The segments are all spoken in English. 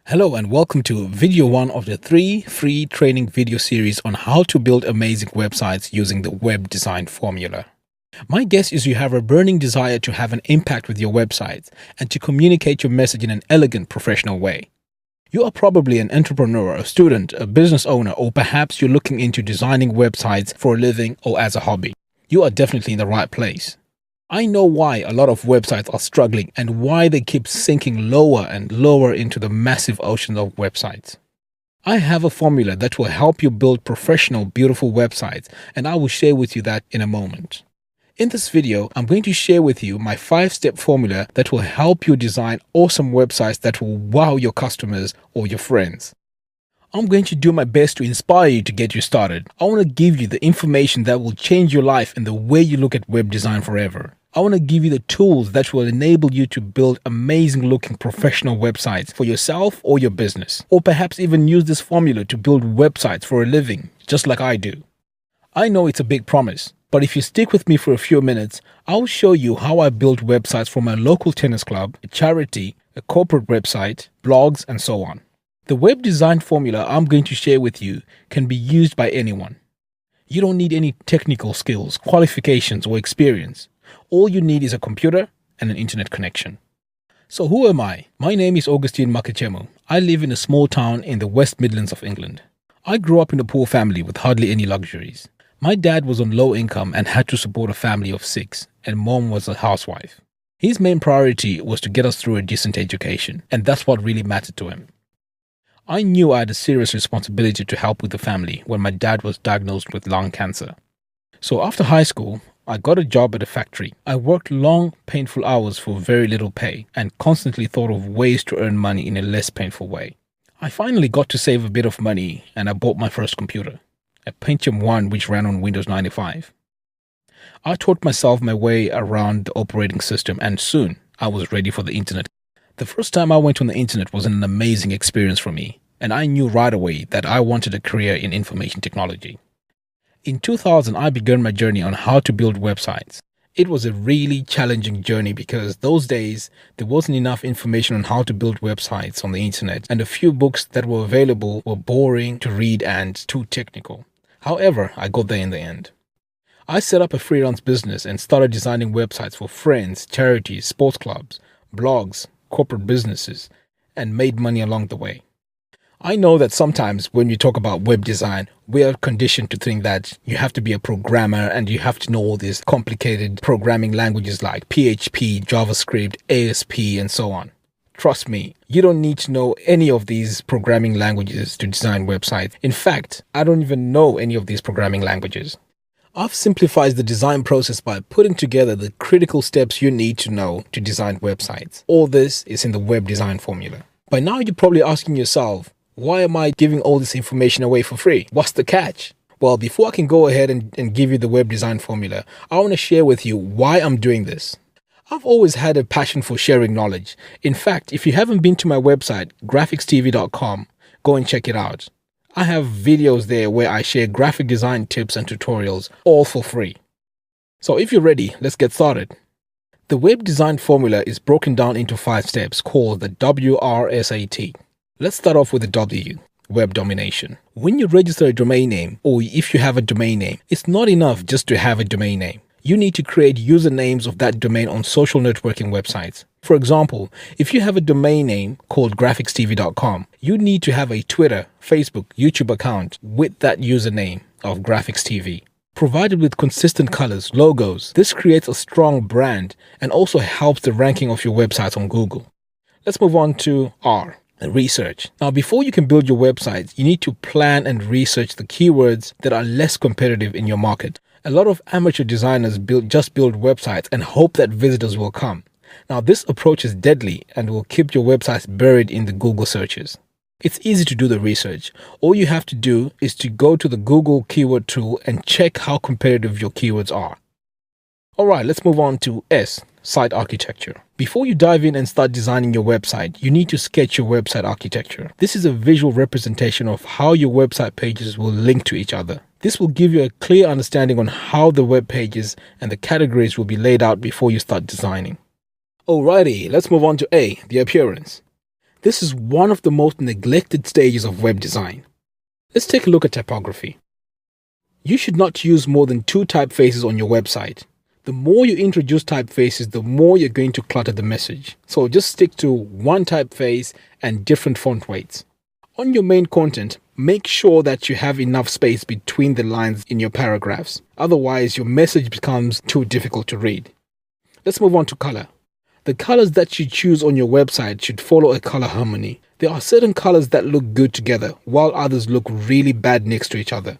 Hello and welcome to video 1 of the 3 free training video series on how to build amazing websites using the web design formula. My guess is you have a burning desire to have an impact with your websites and to communicate your message in an elegant, professional way. You are probably an entrepreneur, a student, a business owner, or perhaps you're looking into designing websites for a living or as a hobby. You are definitely in the right place. I know why a lot of websites are struggling and why they keep sinking lower and lower into the massive ocean of websites. I have a formula that will help you build professional, beautiful websites, and I will share with you that in a moment. In this video, I'm going to share with you my 5-step formula that will help you design awesome websites that will wow your customers or your friends. I'm going to do my best to inspire you to get you started. I want to give you the information that will change your life and the way you look at web design forever. I want to give you the tools that will enable you to build amazing looking professional websites for yourself or your business, or perhaps even use this formula to build websites for a living, just like I do. I know it's a big promise, but if you stick with me for a few minutes, I'll show you how I build websites for my local tennis club, a charity, a corporate website, blogs, and so on. The web design formula I'm going to share with you can be used by anyone. You don't need any technical skills, qualifications, or experience. All you need is a computer and an internet connection. So who am I? My name is Augustine Makachemo. I live in a small town in the West Midlands of England. I grew up in a poor family with hardly any luxuries. My dad was on low income and had to support a family of 6, and mom was a housewife. His main priority was to get us through a decent education, and that's what really mattered to him. I knew I had a serious responsibility to help with the family when my dad was diagnosed with lung cancer. So after high school, I got a job at a factory. I worked long, painful hours for very little pay and constantly thought of ways to earn money in a less painful way. I finally got to save a bit of money and I bought my first computer, a Pentium 1 which ran on Windows 95. I taught myself my way around the operating system and soon I was ready for the internet. The first time I went on the internet was an amazing experience for me, and I knew right away that I wanted a career in information technology. In 2000, I began my journey on how to build websites. It was a really challenging journey because those days there wasn't enough information on how to build websites on the internet, and the few books that were available were boring to read and too technical. However, I got there in the end. I set up a freelance business and started designing websites for friends, charities, sports clubs, blogs, corporate businesses, and made money along the way. I know that sometimes when we talk about web design, we are conditioned to think that you have to be a programmer and you have to know all these complicated programming languages like PHP, JavaScript, ASP, and so on. Trust me, you don't need to know any of these programming languages to design websites. In fact, I don't even know any of these programming languages. I've simplified the design process by putting together the critical steps you need to know to design websites. All this is in the web design formula. By now, you're probably asking yourself, why am I giving all this information away for free? What's the catch? Well, before I can go ahead and give you the web design formula, I want to share with you why I'm doing this. I've always had a passion for sharing knowledge. In fact, if you haven't been to my website, graphicstv.com, go and check it out. I have videos there where I share graphic design tips and tutorials, all for free. So if you're ready, let's get started. The web design formula is broken down into 5 steps called the WRSAT. Let's start off with the W, web domination. When you register a domain name, or if you have a domain name, it's not enough just to have a domain name. You need to create usernames of that domain on social networking websites. For example, if you have a domain name called graphicstv.com, you need to have a Twitter, Facebook, YouTube account with that username of GraphicsTV. Provided with consistent colors, logos, this creates a strong brand and also helps the ranking of your website on Google. Let's move on to R, research. Now, before you can build your website, you need to plan and research the keywords that are less competitive in your market. A lot of amateur designers just build websites and hope that visitors will come. Now, this approach is deadly and will keep your websites buried in the Google searches. It's easy to do the research. All you have to do is to go to the Google keyword tool and check how competitive your keywords are. Alright, let's move on to S, site architecture. Before you dive in and start designing your website, you need to sketch your website architecture. This is a visual representation of how your website pages will link to each other. This will give you a clear understanding on how the web pages and the categories will be laid out before you start designing. Alrighty, let's move on to A, the appearance. This is one of the most neglected stages of web design. Let's take a look at typography. You should not use more than 2 typefaces on your website. The more you introduce typefaces, the more you're going to clutter the message. So just stick to 1 typeface and different font weights. On your main content, make sure that you have enough space between the lines in your paragraphs. Otherwise, your message becomes too difficult to read. Let's move on to color. The colors that you choose on your website should follow a color harmony. There are certain colors that look good together, while others look really bad next to each other.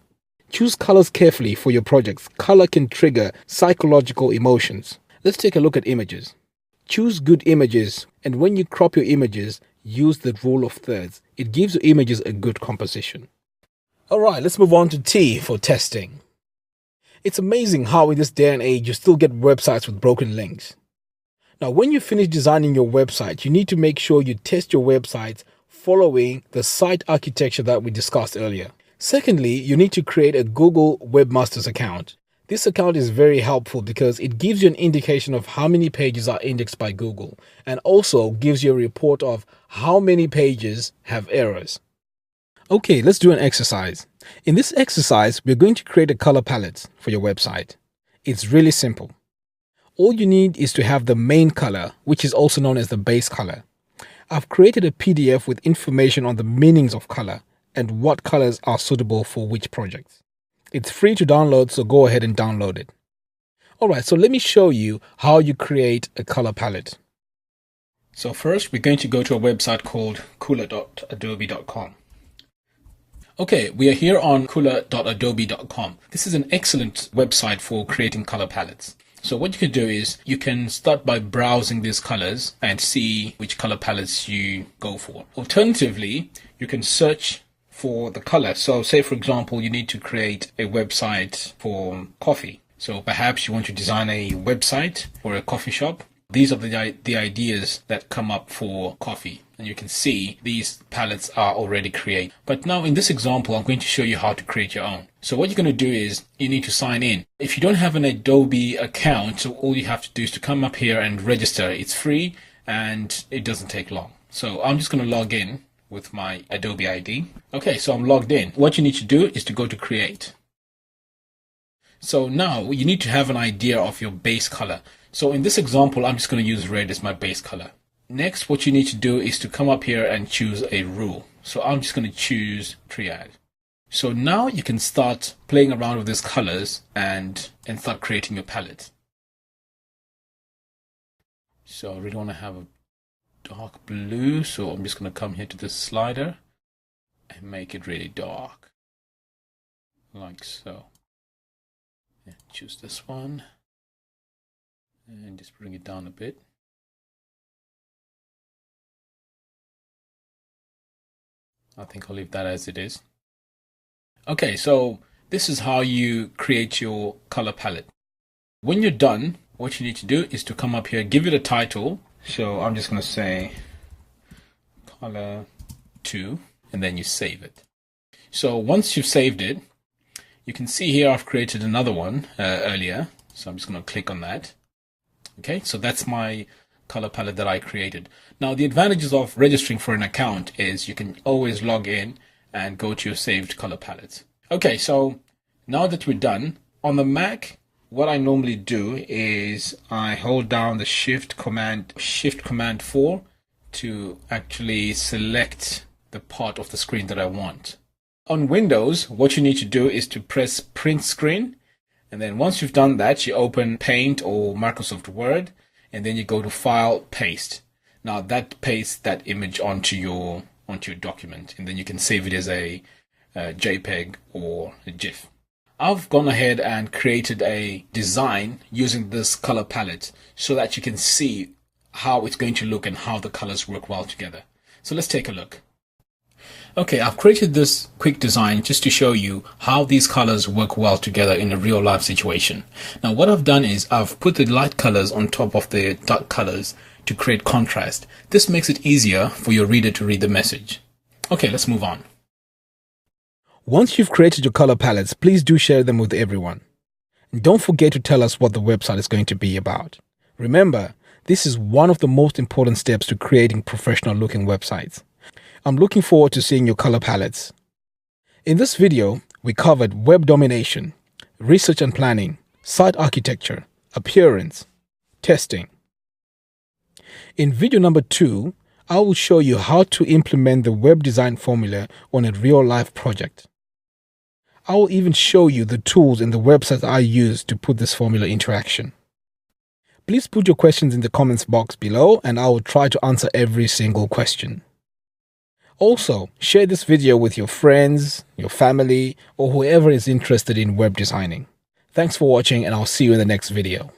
Choose colors carefully for your projects. Color can trigger psychological emotions. Let's take a look at images. Choose good images, and when you crop your images, use the rule of thirds. It gives your images a good composition. Alright, let's move on to T for testing. It's amazing how in this day and age you still get websites with broken links. Now, when you finish designing your website, you need to make sure you test your website following the site architecture that we discussed earlier. Secondly, you need to create a Google Webmasters account. This account is very helpful because it gives you an indication of how many pages are indexed by Google and also gives you a report of how many pages have errors. Okay, let's do an exercise. In this exercise, we're going to create a color palette for your website. It's really simple. All you need is to have the main color, which is also known as the base color. I've created a PDF with information on the meanings of color and what colors are suitable for which projects. It's free to download, so go ahead and download it. Alright, so let me show you how you create a color palette. So first, we're going to go to a website called cooler.adobe.com. Okay, we are here on cooler.adobe.com. This is an excellent website for creating color palettes. So what you can do is you can start by browsing these colors and see which color palettes you go for. Alternatively, you can search for the color. So say, for example, you need to create a website for coffee. So perhaps you want to design a website for a coffee shop. These are the ideas that come up for coffee. And you can see these palettes are already created. But now in this example, I'm going to show you how to create your own. So what you're going to do is you need to sign in. If you don't have an Adobe account, so all you have to do is to come up here and register. It's free and it doesn't take long. So I'm just going to log in with my Adobe ID. Okay, so I'm logged in. What you need to do is to go to create. So now you need to have an idea of your base color. So in this example, I'm just going to use red as my base color. Next, what you need to do is to come up here and choose a rule. So I'm just going to choose triad. So now you can start playing around with these colors and start creating your palette. So I really want to have a dark blue, so I'm just going to come here to this slider and make it really dark, like so. And choose this one and just bring it down a bit. I think I'll leave that as it is. Okay, so this is how you create your color palette. When you're done, what you need to do is to come up here, give it a title. So I'm just going to say color 2, and then you save it. So once you've saved it, you can see here I've created another one earlier. So I'm just going to click on that. Okay, so that's my color palette that I created. Now the advantages of registering for an account is you can always log in and go to your saved color palettes. Okay, so now that we're done, on the Mac, what I normally do is I hold down the Shift Command 4 to actually select the part of the screen that I want. On Windows, what you need to do is to press Print Screen, and then once you've done that, you open Paint or Microsoft Word, and then you go to File, Paste. Now that pastes that image onto your document, and then you can save it as a JPEG or a GIF. I've gone ahead and created a design using this color palette so that you can see how it's going to look and how the colors work well together. So let's take a look. Okay, I've created this quick design just to show you how these colors work well together in a real life situation. Now what I've done is I've put the light colors on top of the dark colors to create contrast. This makes it easier for your reader to read the message. Okay, let's move on. Once you've created your color palettes, please do share them with everyone. And don't forget to tell us what the website is going to be about. Remember, This is one of the most important steps to creating professional looking websites. I'm looking forward to seeing your color palettes. In this video, we covered web domination, research and planning, site architecture, appearance, testing. In video number 2, I will show you how to implement the web design formula on a real-life project. I will even show you the tools and the websites I use to put this formula into action. Please put your questions in the comments box below and I will try to answer every single question. Also, share this video with your friends, your family, or whoever is interested in web designing. Thanks for watching and I'll see you in the next video.